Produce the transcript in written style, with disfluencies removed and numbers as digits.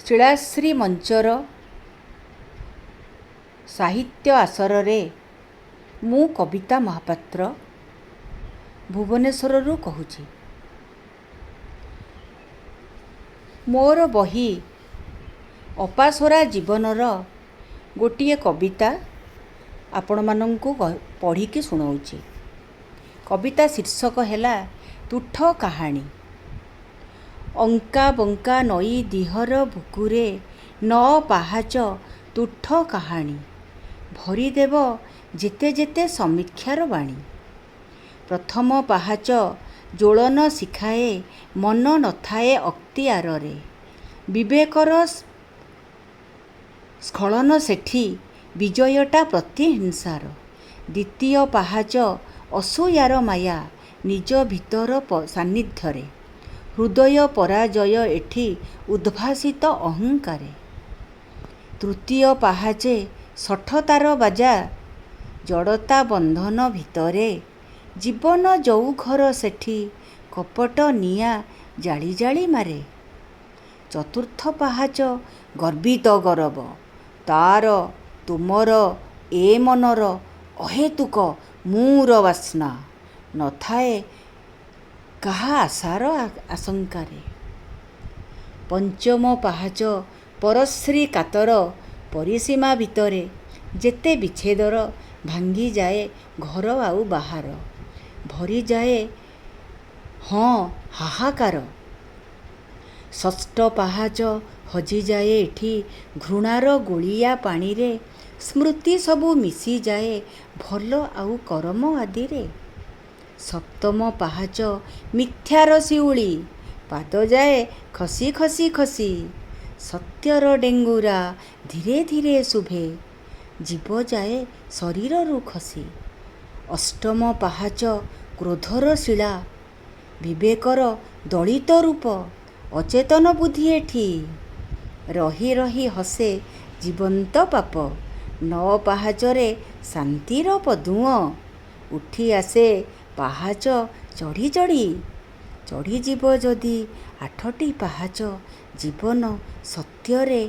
ଶିଳାଶ୍ରୀ ମଞ୍ଚର ସାହିତ୍ୟ ଆସରରେ ମୁଁ କବିତା ମହାପାତ୍ର ଭୁବନେଶ୍ୱରରୁ କହୁଛି। ମୋର ବହି ଅପାସରା ଜୀବନର ଗୋଟିଏ କବିତା ଆପଣମାନଙ୍କୁ ପଢ଼ିକି ଶୁଣାଉଛି। କବିତା ଶୀର୍ଷକ ହେଲା ତୁଠ କାହାଣୀ। ଅଙ୍କା ବଙ୍କା ନଈ ଦିହର ବୁକୁରେ 9 ପାହାଚ ତୁଠ କାହାଣୀ ଭରିଦେବ ଯେତେ ଯେତେ ସମୀକ୍ଷାର ବାଣୀ। ପ୍ରଥମ ପାହାଚ ଜ୍ୱଳନ ଶିଖାଏ ମନ ନଥାଏ ଅକ୍ତିଆରରେ। ବିବେକର ସ୍ଖଳନ ସେଠି ବିଜୟଟା ପ୍ରତିହିଂସାର। ଦ୍ୱିତୀୟ ପାହାଚ ଅସୂୟାର ମାୟା ନିଜ ଭିତର ସାନ୍ନିଧ୍ୟରେ। ହୃଦୟ ପରାଜୟ ଏଠି ଉଦ୍ଭାସିତ ଅହଙ୍କାରେ। ତୃତୀୟ ପାହାଚେ ଶଠତାର ବାଜା ଜଡ଼ତା ବନ୍ଧନ ଭିତରେ। ଜୀବନ ଯଉଘର ସେଠି କପଟ ନିଆଁ ଜାଳି ଜାଳି ମାରେ। ଚତୁର୍ଥ ପାହାଚ ଗର୍ବିତ ଗରବ ତାର ତୁମର ଏ ମନର ଅହେତୁକ ମୁ'ର ବାସ୍ନା ନଥାଏ କାହା ଆଶାର ଆଶଙ୍କାରେ। ପଞ୍ଚମ ପାହାଚ ପରଶ୍ରୀ କାତର ପରିସୀମା ଭିତରେ। ଯେତେ ବିଚ୍ଛେଦର ଭାଙ୍ଗିଯାଏ ଘର ଆଉ ବାହାର। ଭରିଯାଏ ହାହାକାର। ଷଷ୍ଠ ପାହାଚ ହଜିଯାଏ ଏଠି ଘୃଣାର ଗୋଳିଆ ପାଣିରେ। ସ୍ମୃତି ସବୁ ମିଶିଯାଏ ଭଲ ଆଉ କରମ ଆଦିରେ। ସପ୍ତମ ପାହାଚ ମିଥ୍ୟାର ଶିଉଳି ପାଦ ଯାଏ ଖସି ଖସି ଖସି। ସତ୍ୟର ଡେଙ୍ଗୁରା ଧୀରେ ଧୀରେ ଶୁଭେ ଜୀବ ଯାଏ ଶରୀରରୁ ଖସି। ଅଷ୍ଟମ ପାହାଚ କ୍ରୋଧର ଶିଳା ବିବେକର ଦଳିତ ରୂପ। ଅଚେତନ ବୁଦ୍ଧି ଏଠି ରହି ରହି ହସେ ଜୀବନ୍ତ ପାପ। 9 ପାହାଚରେ ଶାନ୍ତିର ପଦ୍ମ ଉଠି ଆସେ ପାହାଚ ଚଢ଼ି ଚଢ଼ି। ଚଢ଼ିଯିବ ଯଦି 8ଟି ପାହାଚ ଜୀବନ ସତ୍ୟରେ